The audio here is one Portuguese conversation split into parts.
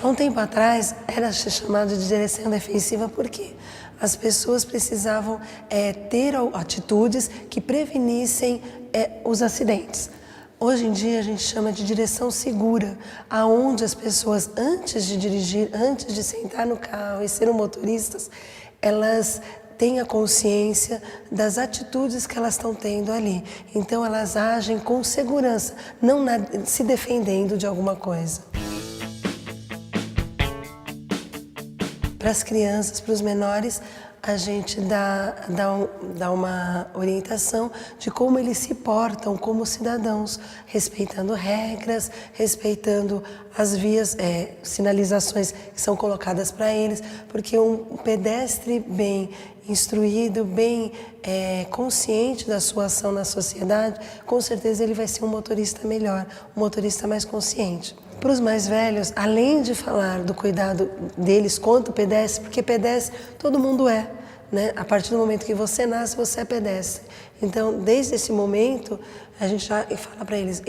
Há um tempo atrás era chamado de direção defensiva porque as pessoas precisavam ter atitudes que prevenissem os acidentes. Hoje em dia a gente chama de direção segura, aonde as pessoas antes de dirigir, antes de sentar no carro e ser motoristas, elas têm a consciência das atitudes que elas estão tendo ali. Então elas agem com segurança, não se defendendo de alguma coisa. Para as crianças, para os menores, a gente dá uma orientação de como eles se portam como cidadãos, respeitando regras, respeitando as vias, sinalizações que são colocadas para eles, porque um pedestre bem instruído, bem consciente da sua ação na sociedade, com certeza ele vai ser um motorista melhor, um motorista mais consciente. Para os mais velhos, além de falar do cuidado deles quanto pedestre, porque pedestre todo mundo é, né? A partir do momento que você nasce, você é pedestre. Então, desde esse momento, a gente já fala para eles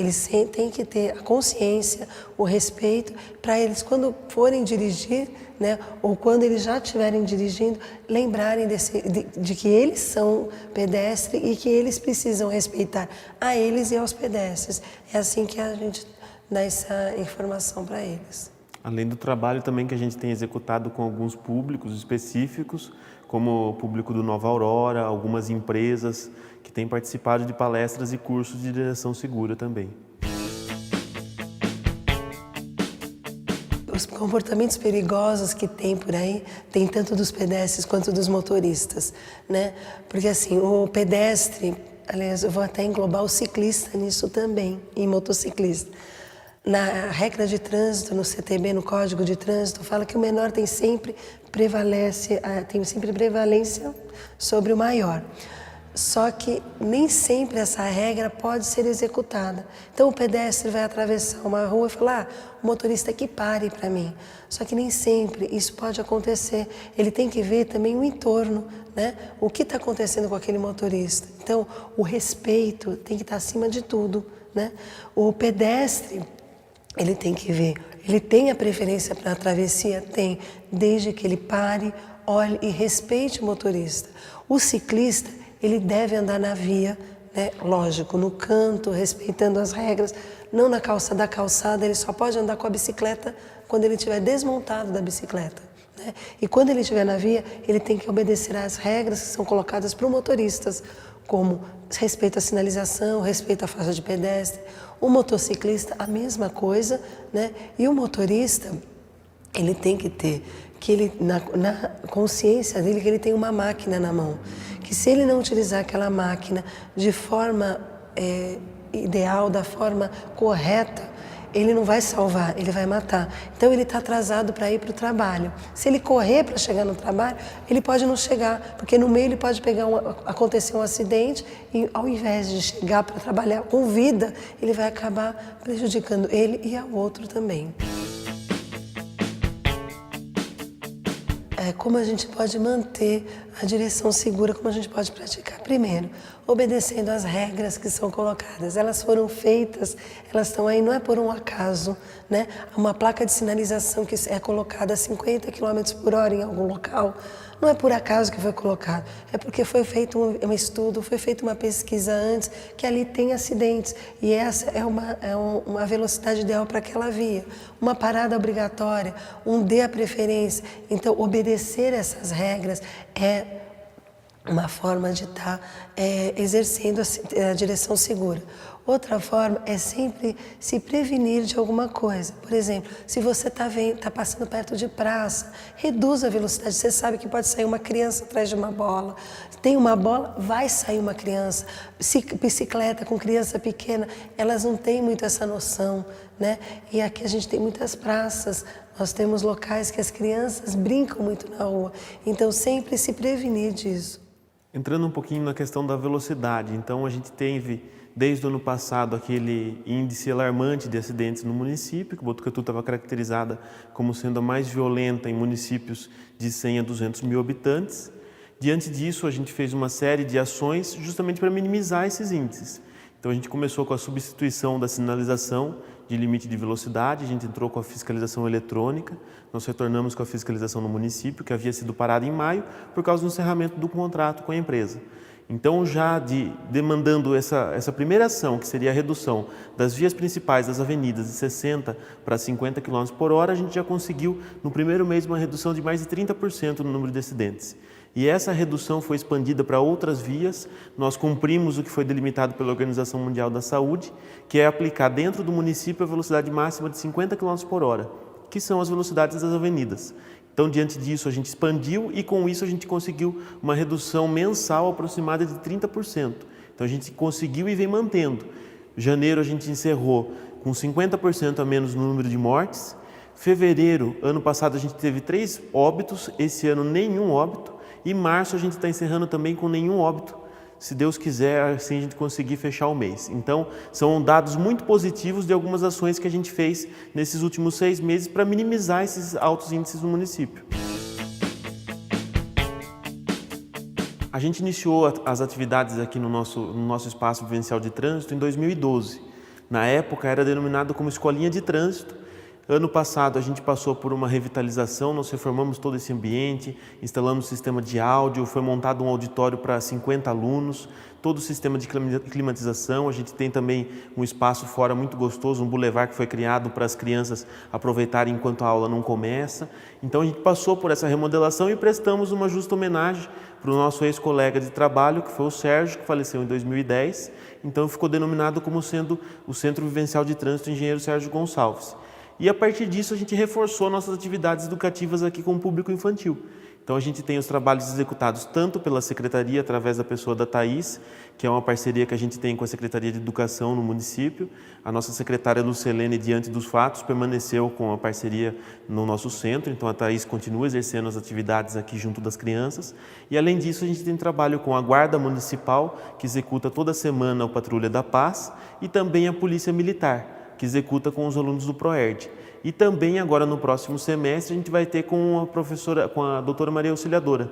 têm que ter a consciência, o respeito, para eles quando forem dirigir, né? Ou quando eles já estiverem dirigindo, lembrarem de que eles são pedestres e que eles precisam respeitar a eles e aos pedestres. É assim que a gente dá essa informação para eles. Além do trabalho também que a gente tem executado com alguns públicos específicos, como o público do Nova Aurora, algumas empresas que têm participado de palestras e cursos de direção segura também. Os comportamentos perigosos que tem por aí, tem tanto dos pedestres quanto dos motoristas, né? Porque assim, o pedestre, aliás, eu vou até englobar o ciclista nisso também, e motociclista. Na regra de trânsito, no CTB, no Código de Trânsito, fala que o menor tem sempre prevalência sobre o maior. Só que nem sempre essa regra pode ser executada. Então o pedestre vai atravessar uma rua e falar, o motorista que pare para mim. Só que nem sempre isso pode acontecer. Ele tem que ver também o entorno, né? O que está acontecendo com aquele motorista. Então o respeito tem que estar acima de tudo, né? O pedestre, ele tem que ver, ele tem a preferência para a travessia? Tem, desde que ele pare, olhe e respeite o motorista. O ciclista, ele deve andar na via, né? Lógico, no canto, respeitando as regras, não na calçada. Da calçada, ele só pode andar com a bicicleta quando ele estiver desmontado da bicicleta, né? E quando ele estiver na via, ele tem que obedecer às regras que são colocadas para os motoristas, como respeito à sinalização, respeito à faixa de pedestre. O motociclista, a mesma coisa, né? E o motorista, ele tem que ter, que ele, na consciência dele, que ele tem uma máquina na mão. Que se ele não utilizar aquela máquina de forma ideal, da forma correta, ele não vai salvar, ele vai matar. Então ele está atrasado para ir para o trabalho. Se ele correr para chegar no trabalho, ele pode não chegar, porque no meio ele pode acontecer um acidente e ao invés de chegar para trabalhar com vida, ele vai acabar prejudicando ele e ao outro também. Como a gente pode manter a direção segura, como a gente pode praticar? Primeiro, obedecendo às regras que são colocadas. Elas foram feitas, elas estão aí, não é por um acaso, né? Uma placa de sinalização que é colocada a 50 km por hora em algum local, não é por acaso que foi colocado, é porque foi feito um estudo, foi feita uma pesquisa antes, que ali tem acidentes, e essa é uma velocidade ideal para aquela via. Uma parada obrigatória, dê a preferência. Então, obedecer essas regras é uma forma de estar exercendo a direção segura. Outra forma é sempre se prevenir de alguma coisa. Por exemplo, se você está passando perto de praça, reduza a velocidade. Você sabe que pode sair uma criança atrás de uma bola. Tem uma bola, vai sair uma criança. Bicicleta com criança pequena, elas não têm muito essa noção, né? E aqui a gente tem muitas praças, nós temos locais que as crianças brincam muito na rua. Então, sempre se prevenir disso. Entrando um pouquinho na questão da velocidade, então a gente teve desde o ano passado aquele índice alarmante de acidentes no município, que Botucatu estava caracterizada como sendo a mais violenta em municípios de 100 a 200 mil habitantes. Diante disso, a gente fez uma série de ações justamente para minimizar esses índices. Então a gente começou com a substituição da sinalização de limite de velocidade, a gente entrou com a fiscalização eletrônica, nós retornamos com a fiscalização no município, que havia sido parada em maio por causa do encerramento do contrato com a empresa. Então, já demandando essa primeira ação, que seria a redução das vias principais das avenidas de 60 para 50 km por hora, a gente já conseguiu, no primeiro mês, uma redução de mais de 30% no número de acidentes. E essa redução foi expandida para outras vias. Nós cumprimos o que foi delimitado pela Organização Mundial da Saúde, que é aplicar dentro do município a velocidade máxima de 50 km por hora, que são as velocidades das avenidas. Então, diante disso, a gente expandiu e, com isso, a gente conseguiu uma redução mensal aproximada de 30%. Então, a gente conseguiu e vem mantendo. Janeiro, a gente encerrou com 50% a menos no número de mortes. Fevereiro, ano passado, a gente teve 3 óbitos, esse ano nenhum óbito. E março a gente está encerrando também com nenhum óbito, se Deus quiser, assim a gente conseguir fechar o mês. Então, são dados muito positivos de algumas ações que a gente fez nesses últimos 6 meses para minimizar esses altos índices no município. A gente iniciou as atividades aqui no nosso espaço vivencial de trânsito em 2012. Na época era denominado como Escolinha de Trânsito. Ano passado a gente passou por uma revitalização, nós reformamos todo esse ambiente, instalamos sistema de áudio, foi montado um auditório para 50 alunos, todo o sistema de climatização, a gente tem também um espaço fora muito gostoso, um boulevard que foi criado para as crianças aproveitarem enquanto a aula não começa. Então a gente passou por essa remodelação e prestamos uma justa homenagem para o nosso ex-colega de trabalho, que foi o Sérgio, que faleceu em 2010, então ficou denominado como sendo o Centro Vivencial de Trânsito Engenheiro Sérgio Gonçalves. E a partir disso a gente reforçou nossas atividades educativas aqui com o público infantil. Então a gente tem os trabalhos executados tanto pela Secretaria, através da pessoa da Thaís, que é uma parceria que a gente tem com a Secretaria de Educação no município. A nossa secretária Lucelene, diante dos fatos, permaneceu com a parceria no nosso centro, então a Thaís continua exercendo as atividades aqui junto das crianças. E além disso a gente tem trabalho com a Guarda Municipal, que executa toda semana o Patrulha da Paz, e também a Polícia Militar, que executa com os alunos do ProERD. E também agora no próximo semestre a gente vai ter com a doutora Maria Auxiliadora,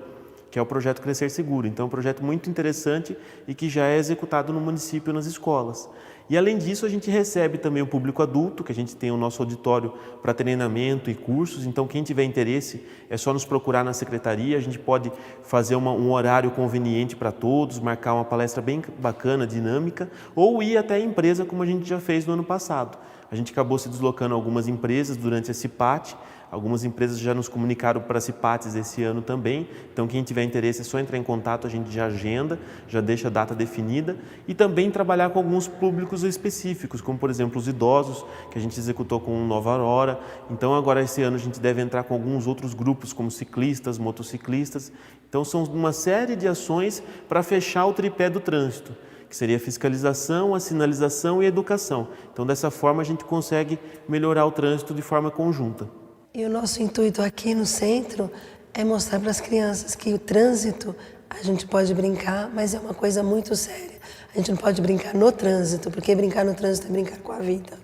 que é o projeto Crescer Seguro. Então é um projeto muito interessante e que já é executado no município, nas escolas. E além disso a gente recebe também o público adulto, que a gente tem o nosso auditório para treinamento e cursos. Então quem tiver interesse é só nos procurar na secretaria, a gente pode fazer um horário conveniente para todos, marcar uma palestra bem bacana, dinâmica, ou ir até a empresa como a gente já fez no ano passado. A gente acabou se deslocando a algumas empresas durante esse CIPAT. Algumas empresas já nos comunicaram para CIPATs esse ano também, então quem tiver interesse é só entrar em contato, a gente já agenda, já deixa a data definida, e também trabalhar com alguns públicos específicos, como por exemplo os idosos, que a gente executou com o Nova Aurora. Então agora esse ano a gente deve entrar com alguns outros grupos, como ciclistas, motociclistas. Então são uma série de ações para fechar o tripé do trânsito, que seria a fiscalização, a sinalização e a educação. Então dessa forma a gente consegue melhorar o trânsito de forma conjunta. E o nosso intuito aqui no centro é mostrar para as crianças que o trânsito, a gente pode brincar, mas é uma coisa muito séria. A gente não pode brincar no trânsito, porque brincar no trânsito é brincar com a vida.